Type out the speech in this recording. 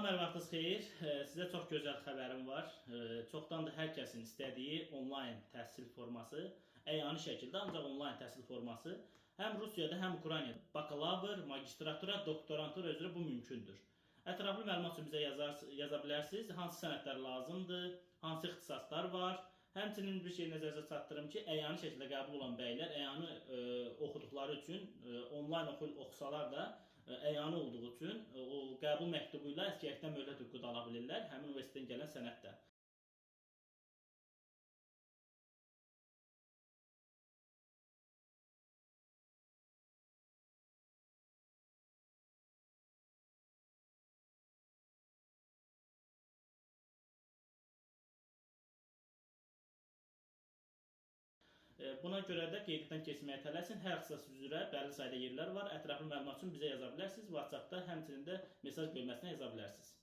Salam, hər vaxtınız xeyir. Sizə çox gözəl xəbərim var. Çoxdandır hər kəsin istədiyi onlayn təhsil forması, əyani şəkildə, ancaq onlayn təhsil forması həm Rusiyada, həm Ukraynada bakalavr, magistratura, doktorantura üzrə bu mümkündür. Ətraflı məlumat üçün bizə yaza bilərsiniz. Hansı sənədlər lazımdır, hansı ixtisaslar var. Həmçinin bir şey nəzərinizə çatdırım ki, əyani şəkildə qəbul olan bəylər əyani oxuduqları üçün onlayn oxusalar da əyani olduğu üçün o qəbul məktubu ilə əsgərlikdən möhlət hüququ da ala bilirlər, həmin universitetdən gələn sənəddə. Buna görə də qeyddən keçməyə tələsin. Hər ixtisas üzrə bəlli sayda yerlər var. Ətraflı məlumat üçün bizə yaza bilərsiniz. WhatsApp-da, həmçinin də mesaj bölməsinə yaza bilərsiniz.